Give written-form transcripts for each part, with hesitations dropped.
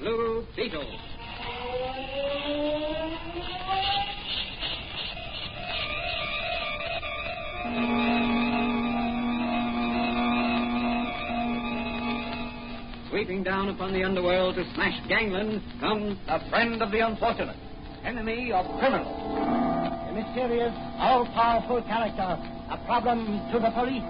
Blue Beetle. Sweeping down upon the underworld to smash gangland comes the friend of the unfortunate, enemy of criminals. A mysterious, all-powerful character, a problem to the police,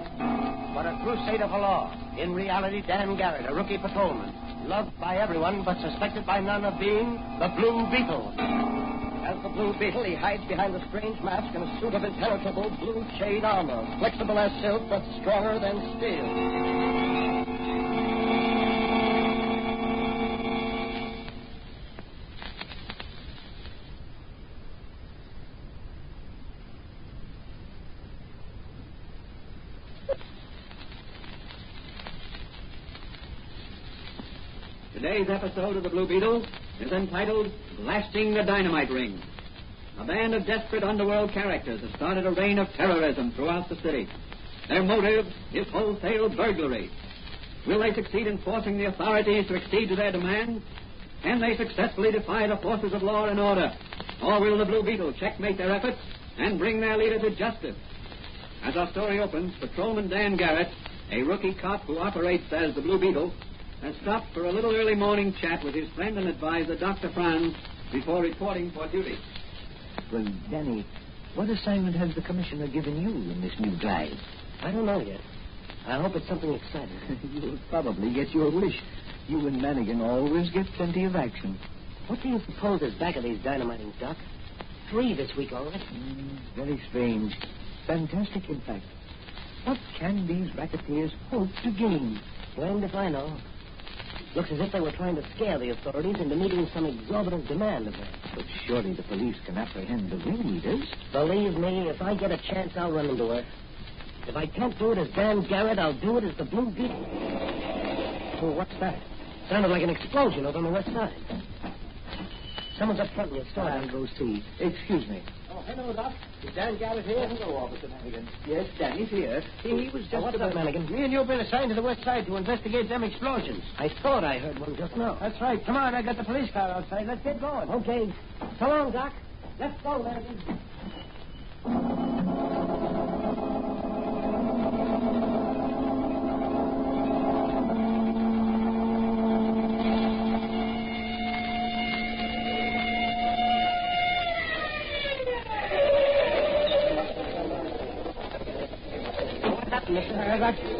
but a crusader for law. In reality, Dan Garrett, a rookie patrolman, loved by everyone but suspected by none of being the Blue Beetle. As the Blue Beetle, he hides behind a strange mask and a suit of impenetrable blue shade armor, flexible as silk but stronger than steel. Today's episode of the Blue Beetle is entitled Blasting the Dynamite Ring. A band of desperate underworld characters has started a reign of terrorism throughout the city. Their motive is wholesale burglary. Will they succeed in forcing the authorities to accede to their demands? Can they successfully defy the forces of law and order? Or will the Blue Beetle checkmate their efforts and bring their leader to justice? As our story opens, Patrolman Dan Garrett, a rookie cop who operates as the Blue Beetle, has stopped for a little early morning chat with his friend and advisor, Dr. Franz, before reporting for duty. Well, Danny, what assignment has the commissioner given you in this new glide? I don't know yet. I hope it's something exciting. You'll probably get your wish. You and Manigan always get plenty of action. What do you suppose is back of these dynamitings, Doc? 3 this week, all right? Very strange. Fantastic, in fact. What can these racketeers hope to gain? Blamed if I know. Looks as if they were trying to scare the authorities into meeting some exorbitant demand of them. But surely the police can apprehend the ringleaders. Believe me, if I get a chance, I'll run into her. If I can't do it as Dan Garrett, I'll do it as the Blue Beetle. Oh, what's that? Sounded like an explosion over on the west side. Someone's up front in your store. I'll go see. Excuse me. Oh, hello, Doc. Is Dan Garrett here? Hello, Officer Manigan. Yes, Danny's here. He was just what's up, Manigan? Me and you've been assigned to the west side to investigate them explosions. I thought I heard one just now. That's right. Come on, I got the police car outside. Let's get going. Okay. So long, Doc. Let's go, Manigan.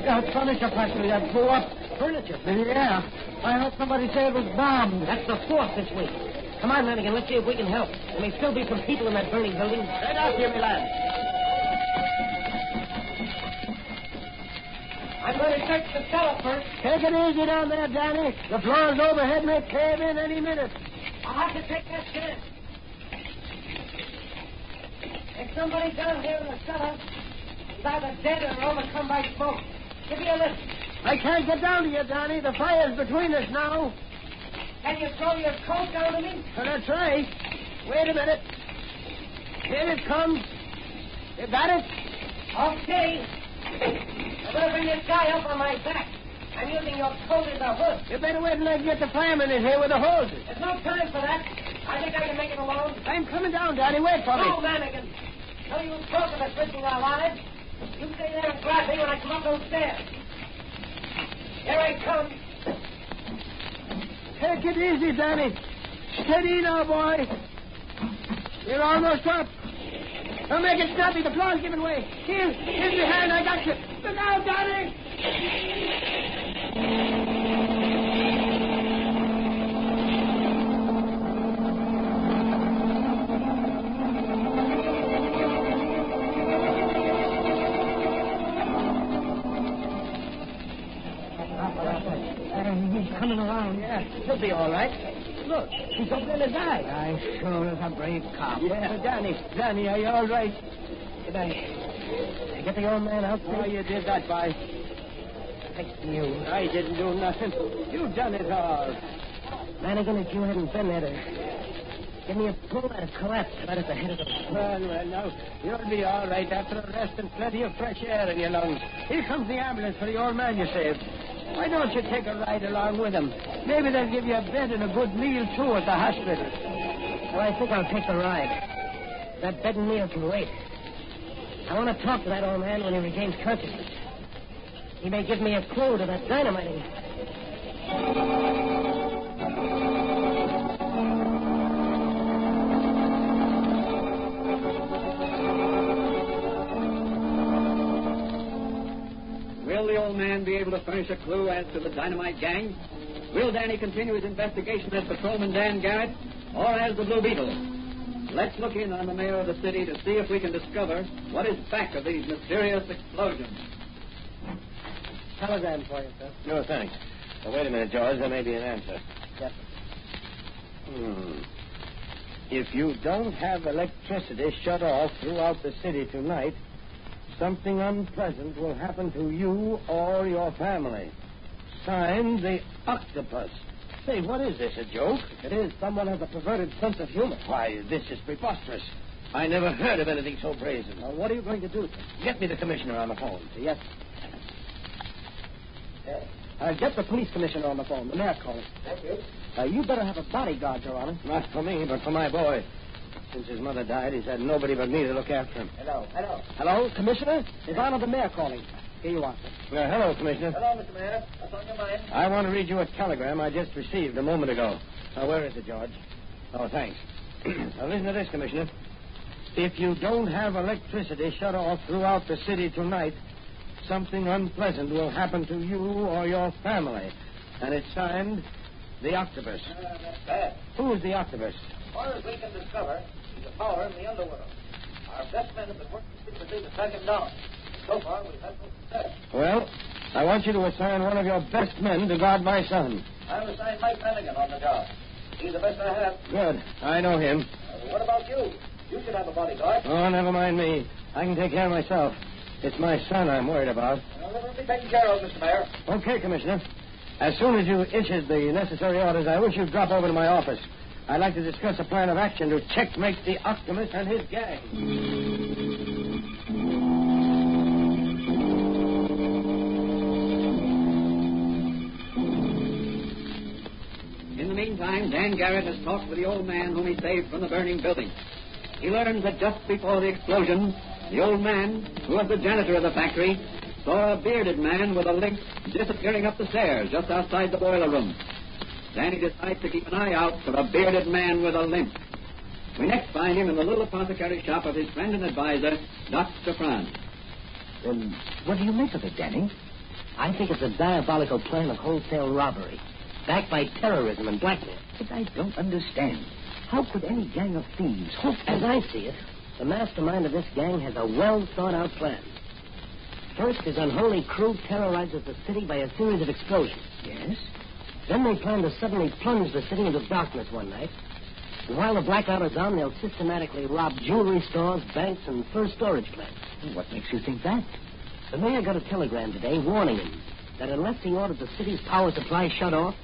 That furniture factory that blew up. Furniture? Yeah. I heard somebody say it was bombed. That's the 4th this week. Come on, Manigan, let's see if we can help. There may still be some people in that burning building. Right out here, me lad. I'm going to search the cellar first. Take it easy down there, Danny. The floors overhead may cave in any minute. I'll have to take that chance. There's somebody down here in the cellar. He's either dead or overcome by smoke. Give me a lift. I can't get down to you, Danny. The fire's between us now. Can you throw your coat down to me? Oh, that's right. Wait a minute. Here it comes. You got it? Okay. I'm going to bring this guy up on my back. I'm using your coat as a hood. You better wait till I can get the fireman in here with the hoses. There's no time for that. I think I can make it alone. I'm coming down, Danny. Wait for me. No, Manigan. No use talking to Frisbee while alive. You stay there and grab me when I come up those stairs. Here I come. Take it easy, Danny. Steady now, boy. You're almost up. Don't make it snappy. The floor's giving way. Here's behind. I got you. Look out, Danny. He's coming around. Yeah, he'll be all right. Look, he's opening his eyes. I sure is a brave cop. Yeah, Danny, are you all right? Did I get the old man out there? Oh, you did that, boy. Thank you. I didn't do nothing. You've done it all. Manigan, if you hadn't been there to give me a pull, I'd have collapsed right at the head of the... Well, now, you'll be all right after a rest and plenty of fresh air in your lungs. Here comes the ambulance for the old man you saved. Why don't you take a ride along with them? Maybe they'll give you a bed and a good meal, too, at the hospital. Well, I think I'll take the ride. That bed and meal can wait. I want to talk to that old man when he regains consciousness. He may give me a clue to that dynamiting. Will the old man be able to furnish a clue as to the dynamite gang? Will Danny continue his investigation as Patrolman Dan Garrett or as the Blue Beetle? Let's look in on the mayor of the city to see if we can discover what is back of these mysterious explosions. Telegram for you, sir. No, thanks. Now, wait a minute, George. There may be an answer. Yes. If you don't have electricity shut off throughout the city tonight, something unpleasant will happen to you or your family. Signed, the Octopus. Say, what is this, a joke? If it is, someone has a perverted sense of humor. Why, this is preposterous. I never heard of anything so brazen. Now, what are you going to do, sir? Get me the commissioner on the phone. Yes. Get the police commissioner on the phone. The mayor calling. Thank you. You better have a bodyguard, Your Honor. Not for me, but for my boy. Since his mother died, he's had nobody but me to look after him. Hello. Hello, Commissioner? His Honor the Mayor calling. Here you are, sir. Well, hello, Commissioner. Hello, Mr. Mayor. What's on your mind? I want to read you a telegram I just received a moment ago. Now, where is it, George? Oh, thanks. Now, listen to this, Commissioner. If you don't have electricity shut off throughout the city tonight, something unpleasant will happen to you or your family. And it's signed, the Octopus. That's bad. Who is the Octopus? As far as we can discover, he's a power in the underworld. Our best men have been working secretly to track him down. So far, we've had no success. Well, I want you to assign one of your best men to guard my son. I've assigned Mike Flanagan on the job. He's the best I have. Good. I know him. What about you? You should have a bodyguard. Oh, never mind me. I can take care of myself. It's my son I'm worried about. Well, it'll be taken care of, Mr. Mayor. Okay, Commissioner. As soon as you issued the necessary orders, I wish you'd drop over to my office. I'd like to discuss a plan of action to checkmate the Optimus and his gang. In the meantime, Dan Garrett has talked with the old man whom he saved from the burning building. He learns that just before the explosion, the old man, who was the janitor of the factory, saw a bearded man with a limp disappearing up the stairs just outside the boiler room. Danny decides to keep an eye out for a bearded man with a limp. We next find him in the little apothecary shop of his friend and advisor, Dr. Franz. What do you make of it, Danny? I think it's a diabolical plan of wholesale robbery, backed by terrorism and blackmail. But I don't understand. How could any gang of thieves hope to... As I see it, the mastermind of this gang has a well-thought-out plan. First, his unholy crew terrorizes the city by a series of explosions. Yes? Then they plan to suddenly plunge the city into darkness one night. And while the blackout is on, they'll systematically rob jewelry stores, banks, and first storage plants. What makes you think that? The mayor got a telegram today warning him that unless he ordered the city's power supply shut off,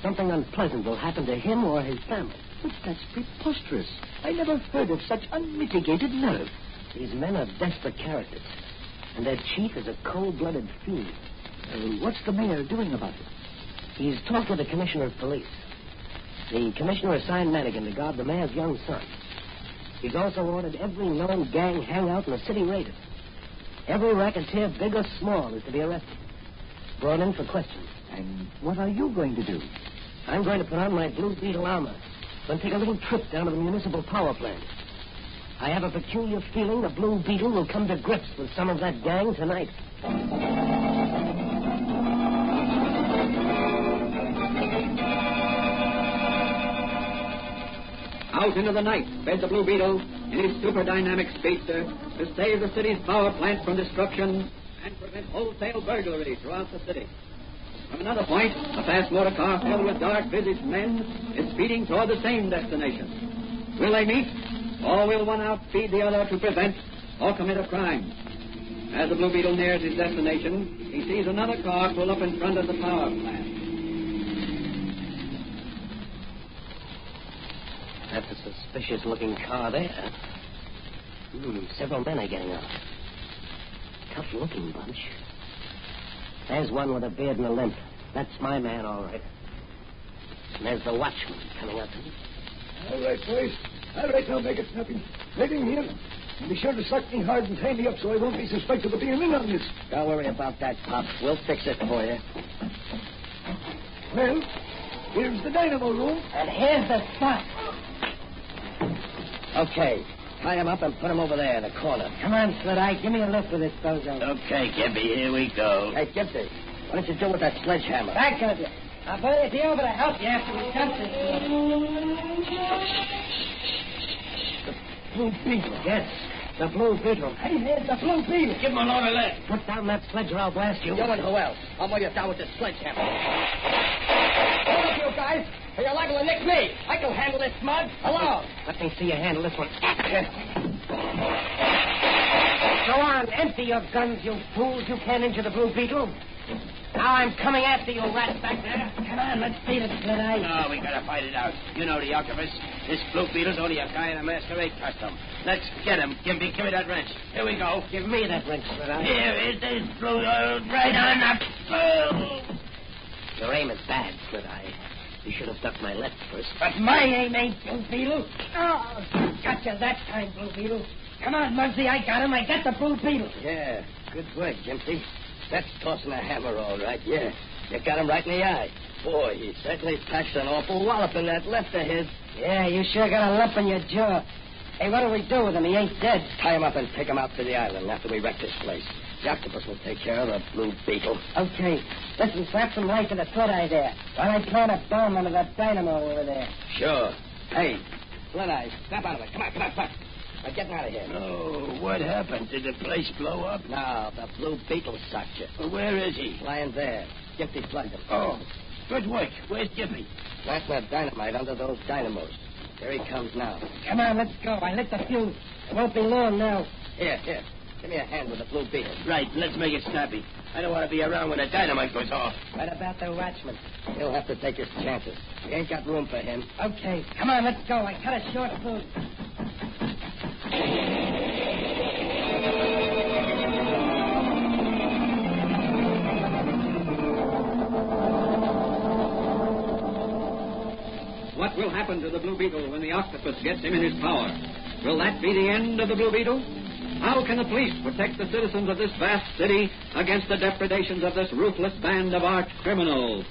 something unpleasant will happen to him or his family. But that's preposterous. I never heard of such unmitigated nerve. These men are desperate characters, and their chief is a cold-blooded fiend. What's the mayor doing about it? He's talked with the commissioner of police. The commissioner assigned Madigan to guard the mayor's young son. He's also ordered every known gang hangout in the city raided. Every racketeer, big or small, is to be arrested, brought in for questions. And what are you going to do? I'm going to put on my Blue Beetle armor, then take a little trip down to the municipal power plant. I have a peculiar feeling the Blue Beetle will come to grips with some of that gang tonight. Out into the night sped the Blue Beetle in his super dynamic speedster to save the city's power plant from destruction and prevent wholesale burglary throughout the city. From another point, a fast motor car filled with dark-visaged men is speeding toward the same destination. Will they meet, or will one outspeed the other to prevent or commit a crime? As the Blue Beetle nears his destination, he sees another car pull up in front of the power plant. That's a suspicious-looking car there. Several men are getting out. Tough-looking bunch. There's one with a beard and a limp. That's my man, all right. And there's the watchman coming up to me. All right, boys. All right, now make it snappy. Let him here. And be sure to suck me hard and tie me up so I won't be suspected of being in on this. Don't worry about that, Pop. We'll fix it for you. Well, here's the dynamo room. And here's the spot. Okay. Tie him up and put him over there in the corner. Come on, Slit-Eye. Give me a lift with this bozo. Okay, Gimpy, here we go. Hey, Gimpy, what did you do with that sledgehammer? Back of you. I'll be over to help you after we jump this. Blue Beetle. Yes, the Blue Beetle. Hey, there's the Blue Beetle. Give him a load of lead. Put down that sledge or I'll blast you. You and who else? I'll mow you down with this sledgehammer. Hold up, you guys. Or you're liable to nick me. I can handle this mud alone. Let me see you handle this one. Go on, empty your guns, you fools. You can't injure the Blue Beetle. Now I'm coming after you, rats back there. Come on, let's beat it, Slit-Eye. No, we gotta fight it out. You know the octopus. This Blue Beetle's only a guy in a masquerade costume. Let's get him. Gimpy, give me that wrench. Here we go. Give me that wrench, Slit-Eye. Here is this blue right on the bull. Your aim is bad, Slit-Eye. You should have ducked my left first. But my aim ain't Blue Beetle. Oh, gotcha that time, Blue Beetle. Come on, Muggsy, I got him. I got the Blue Beetle. Yeah, good work, Gimpy. That's tossing a hammer, all right, yeah. You got him right in the eye. Boy, he certainly patched an awful wallop in that left of his. Yeah, you sure got a lump in your jaw. Hey, what do we do with him? He ain't dead. Tie him up and take him out to the island after we wreck this place. The octopus will take care of the Blue Beetle. Okay. Listen, slap some light to the Slit-Eye there. While I plant a bomb under that dynamo over there. Sure. Hey, Slit-Eye, snap out of it. Come on. We're getting out of here. Oh, what happened? Did the place blow up? No, the Blue Beetle sucked you. Well, where is he? Lying there. Gimpy plugged him. Oh, good work. Where's Gimpy? Planting that dynamite under those dynamos. Here he comes now. Come on, let's go. I lit the fuse. It won't be long now. Here. Give me a hand with the Blue Beetle. Right, let's make it snappy. I don't want to be around when the dynamite goes off. What about the watchman? He'll have to take his chances. We ain't got room for him. Okay. Come on, let's go. I cut a short fuse. What will happen to the Blue Beetle when the octopus gets him in his power? Will that be the end of the Blue Beetle? How can the police protect the citizens of this vast city against the depredations of this ruthless band of arch criminals?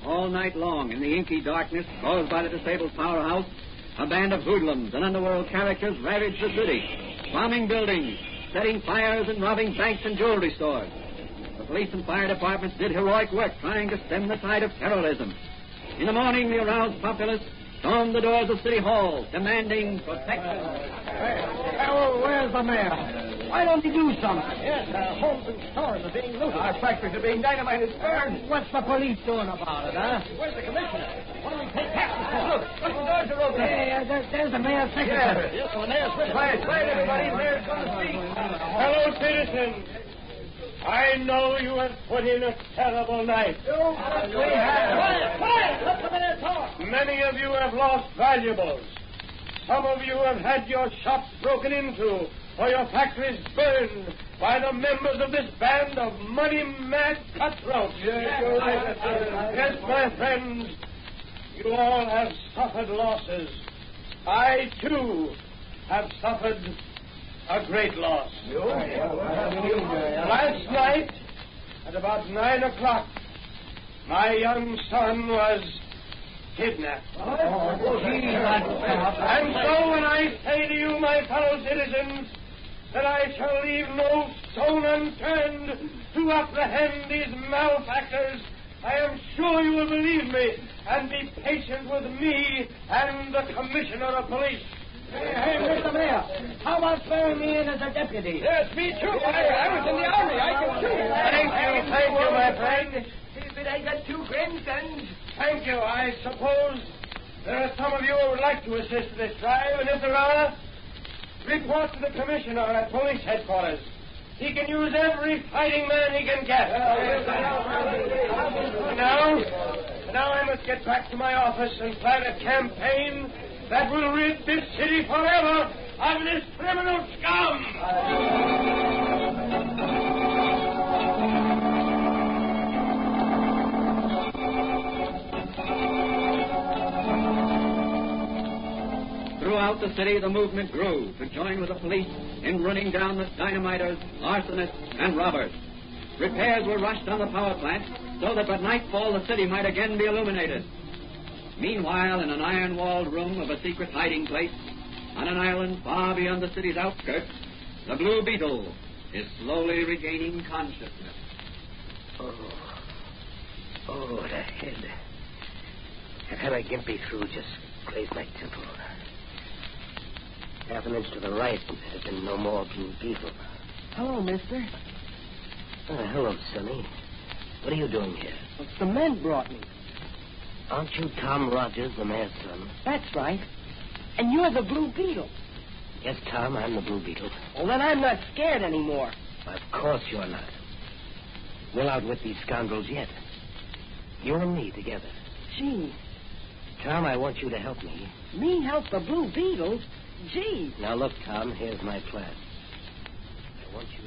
All night long, in the inky darkness caused by the disabled powerhouse, a band of hoodlums and underworld characters ravaged the city, bombing buildings, setting fires and robbing banks and jewelry stores. The police and fire departments did heroic work trying to stem the tide of terrorism. In the morning, the aroused populace stormed the doors of City Hall, demanding protection. Oh, where's the mayor? Why don't he do something? Yes, homes and stores are being looted. Our factories are being dynamited. Burned. What's the police doing about it, huh? Where's the commissioner? What do we pay taxes for? Look, the doors are open. Hey, there's the mayor's secretary. Yes, the mayor's with quiet, everybody. The mayor's going to speak. Fellow citizens, I know you have put in a terrible night. We have. Quiet! Let the mayor talk. Many of you have lost valuables. Some of you have had your shops broken into or your factories burned by the members of this band of money-mad cutthroats. Yes, my friends, you all have suffered losses. I, too, have suffered a great loss. Last night, at about 9 o'clock, my young son was kidnapped. And so when I say to you, my fellow citizens, that I shall leave no stone unturned to apprehend these malefactors, I am sure you will believe me and be patient with me and the Commissioner of Police. Hey, Mr. Mayor, how about throwing me in as a deputy? Yes, me too. I was in the army. I can shoot. That ain't Thank you, my friend. But I got 2 grandsons. Thank you. I suppose there are some of you who would like to assist in this drive, and if there are, report to the commissioner at police headquarters. He can use every fighting man he can get. Now I must get back to my office and plan a campaign that will rid this city forever of this criminal scum. Throughout the city, the movement grew to join with the police in running down the dynamiters, arsonists, and robbers. Repairs were rushed on the power plant so that by nightfall the city might again be illuminated. Meanwhile, in an iron-walled room of a secret hiding place, on an island far beyond the city's outskirts, the Blue Beetle is slowly regaining consciousness. Oh, the head. That hammer gimpy through just grazed my temple. Half an inch to the right, there's been no more Blue Beetle. Hello, mister. Hello, Sonny. What are you doing here? Well, the men brought me. Aren't you Tom Rogers, the mayor's son? That's right. And you're the Blue Beetle. Yes, Tom, I'm the Blue Beetle. Well, then I'm not scared anymore. Of course you're not. We'll outwit these scoundrels yet. You and me together. Gee. Tom, I want you to help me. Me help the Blue Beetle? Gee. Now, look, Tom, here's my plan. I want you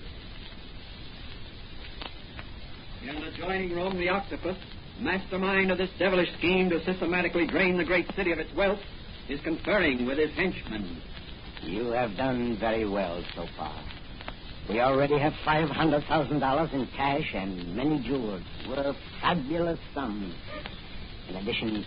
to... In the adjoining room, the octopus, mastermind of this devilish scheme to systematically drain the great city of its wealth, is conferring with his henchmen. You have done very well so far. We already have $500,000 in cash and many jewels worth fabulous sums. In addition,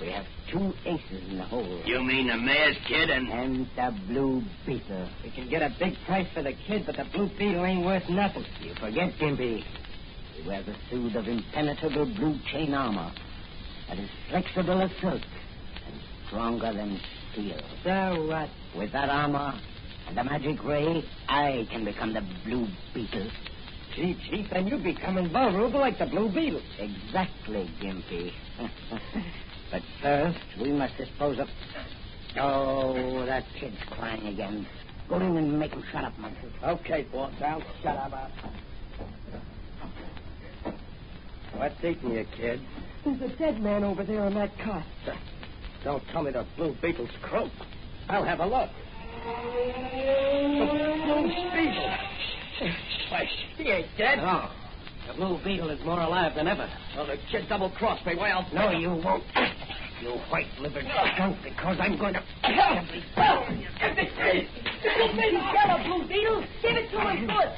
we have 2 aces in the hole. You mean the mayor's kid And the Blue Beetle. We can get a big price for the kid, but the Blue Beetle ain't worth nothing. You forget, Gimpy. He wears a suit of impenetrable blue chain armor that is flexible as silk and stronger than steel. So what? With that armor and the magic ray, I can become the Blue Beetle. Gee, Chief, then you'd become invulnerable like the Blue Beetle. Exactly, Gimpy. But first, we must dispose of... Oh, that kid's crying again. Go in and make him shut up, Muncie. Okay, boss, I'll shut up. What's eating you, kid? There's a dead man over there on that cot. Don't tell me the Blue Beetle's croaked. I'll have a look. The Blue Beetle. Why, he ain't dead. No. The Blue Beetle is more alive than ever. Well, the kid double-crossed me. Why, I'll... No, you won't. You white-livered skunk, because I'm going to... He's got a Blue Beetle. Give it to him, foot.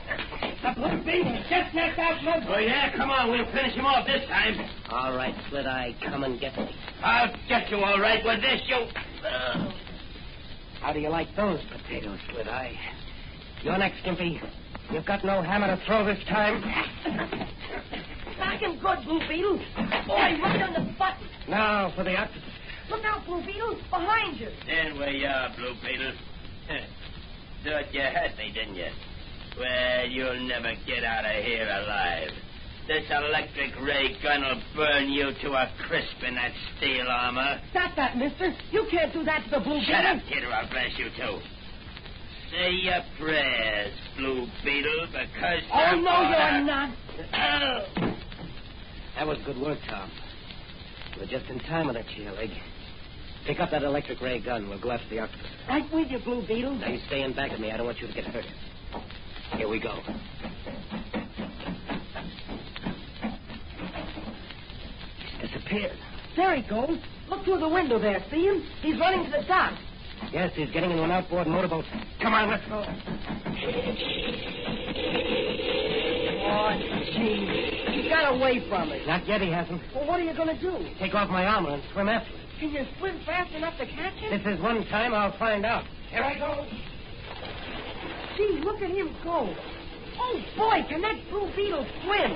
The Blue Beetle just knocked out my... Oh, yeah? Come on. We'll finish him off this time. All right, Slit Eye, come and get me. I'll get you all right with this, you... How do you like those potatoes, Slit Eye? You're next, Gimpy. You've got no hammer to throw this time. Knock him good, Blue Beetle. Boy, right on the button. Now for the octopus. Look out, Blue Beetle. Behind you. There where you are, Blue Beetle. Thought you had me, didn't you? Well, you'll never get out of here alive. This electric ray gun will burn you to a crisp in that steel armor. Stop that, mister. You can't do that to the Blue Beetle. Shut up, kid, or I'll blast you, too. Say your prayers, Blue Beetle, because... Oh, no, you're not. That was good work, Tom. You were just in time with that chair leg. Pick up that electric ray gun. We'll go after the octopus. Right with you, Blue Beetle. Now, you stay in back of me. I don't want you to get hurt. Here we go. He's disappeared. There he goes. Look through the window there. See him? He's running to the dock. Yes, he's getting into an outboard motorboat. Come on, let's go. Oh, gee. He got away from it. Not yet, he hasn't. Well, what are you going to do? Take off my armor and swim after him. Can you swim fast enough to catch him? This is one time I'll find out. Here I go. Gee, look at him go. Oh, boy, can that Blue Beetle swim?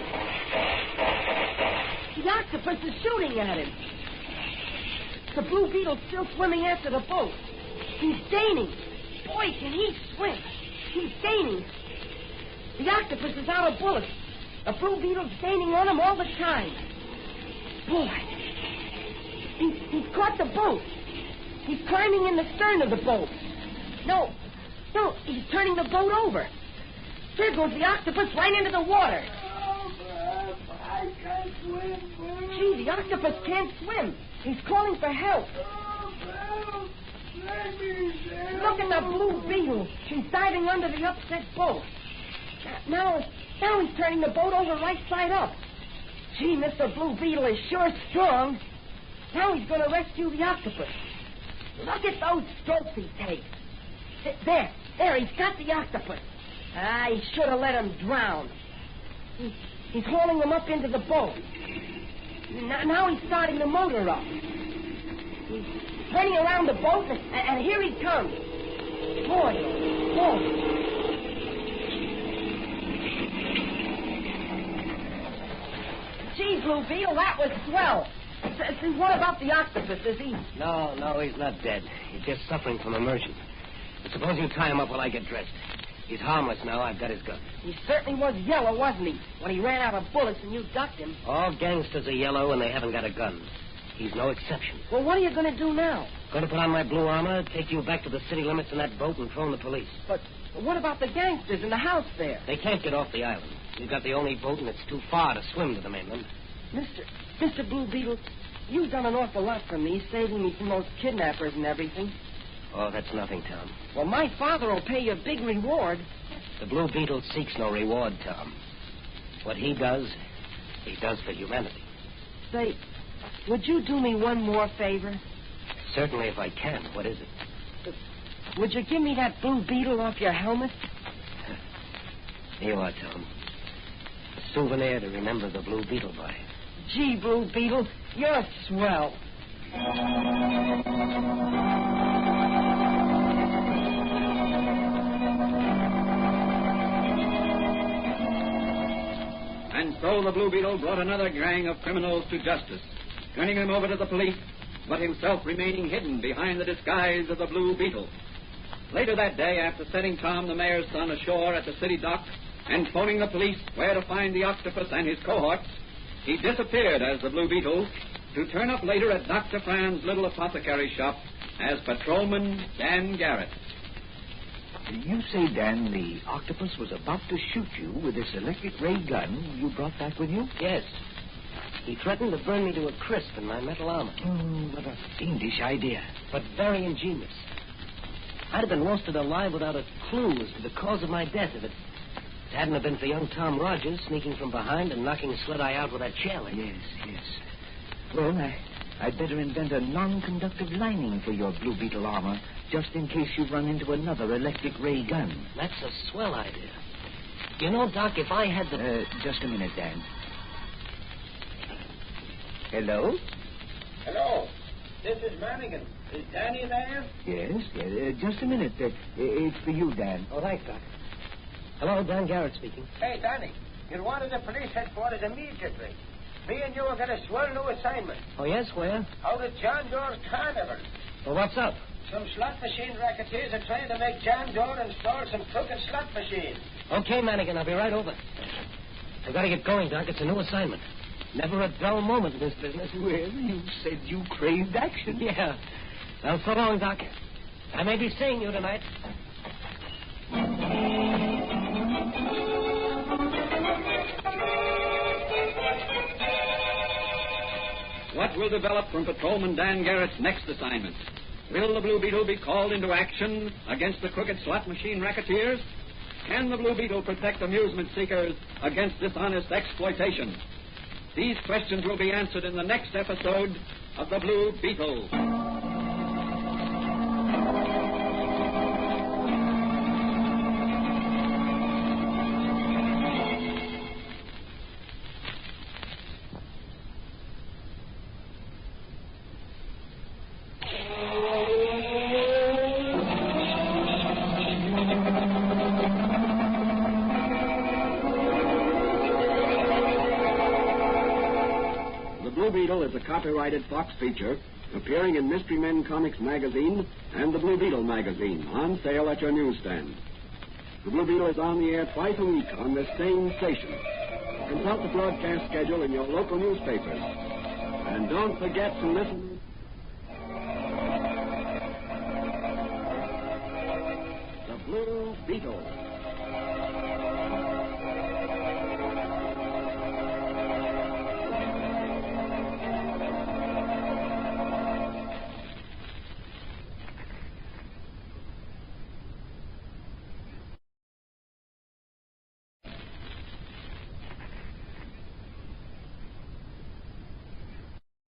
The octopus is shooting at him. The Blue Beetle's still swimming after the boat. He's gaining. Boy, can he swim. He's gaining. The octopus is out of bullets. The Blue Beetle's gaining on him all the time. Boy, he's caught the boat. He's climbing in the stern of the boat. No, he's turning the boat over. There goes the octopus right into the water. I can't swim. Gee, the octopus can't swim. He's calling for help. Look at the Blue Beetle. She's diving under the upset boat. Now he's turning the boat over right side up. Gee, Mr. Blue Beetle is sure strong. Now he's going to rescue the octopus. Look at those strokes he takes. There, he's got the octopus. He should have let him drown. He's hauling him up into the boat. Now he's starting the motor up. He's turning around the boat, and here he comes. Boy. Gee, Blue Beetle, that was swell. See, what about the octopus? Is he... No, he's not dead. He's just suffering from immersion. But suppose you tie him up while I get dressed. He's harmless now. I've got his gun. He certainly was yellow, wasn't he? When he ran out of bullets and you ducked him. All gangsters are yellow and they haven't got a gun. He's no exception. Well, what are you going to do now? Going to put on my blue armor, take you back to the city limits in that boat and phone the police. But what about the gangsters in the house there? They can't get off the island. We've got the only boat and it's too far to swim to the mainland. Mr. Blue Beetle, you've done an awful lot for me, saving me from those kidnappers and everything. Oh, that's nothing, Tom. Well, my father will pay you a big reward. The Blue Beetle seeks no reward, Tom. What he does for humanity. Say, would you do me one more favor? Certainly, if I can. What is it? Would you give me that Blue Beetle off your helmet? Here you are, Tom. A souvenir to remember the Blue Beetle by. Gee, Blue Beetle, you're swell. And so the Blue Beetle brought another gang of criminals to justice, turning them over to the police, but himself remaining hidden behind the disguise of the Blue Beetle. Later that day, after setting Tom, the mayor's son, ashore at the city dock and phoning the police where to find the octopus and his cohorts, he disappeared as the Blue Beetle to turn up later at Dr. Fran's little apothecary shop as Patrolman Dan Garrett. You say, Dan, the octopus was about to shoot you with this electric ray gun you brought back with you? Yes. He threatened to burn me to a crisp in my metal armor. Oh, what a fiendish idea. But very ingenious. I'd have been roasted alive without a clue as to the cause of my death if it hadn't have been for young Tom Rogers sneaking from behind and knocking Sled-Eye out with that chair leg. Yes. Well, I'd better invent a non-conductive lining for your Blue Beetle armor, just in case you run into another electric ray gun. That's a swell idea. You know, Doc, if I had the... Just a minute, Dan. Hello? Hello. This is Manigan. Is Danny there? Yes. Just a minute. It's for you, Dan. Oh, thanks, Doc. Hello, Dan Garrett speaking. Hey, Danny. You're wanted at police headquarters immediately. Me and you will get a swell new assignment. Oh, yes? Where? Out at John Doe's Carnival. Well, what's up? Some slot machine racketeers are trying to make John Doe install some crooked slot machines. Okay, Manigan, I'll be right over. I've got to get going, Doc. It's a new assignment. Never a dull moment in this business. Well, you said you craved action. Yeah. Well, so long, Doc. I may be seeing you tonight. What will develop from Patrolman Dan Garrett's next assignment? Will the Blue Beetle be called into action against the crooked slot machine racketeers? Can the Blue Beetle protect amusement seekers against dishonest exploitation? These questions will be answered in the next episode of The Blue Beetle. Is a copyrighted Fox feature appearing in Mystery Men Comics magazine and the Blue Beetle magazine, on sale at your newsstand. The Blue Beetle is on the air twice a week on this same station. consult the broadcast schedule in your local newspapers. And don't forget to listen. The Blue Beetle.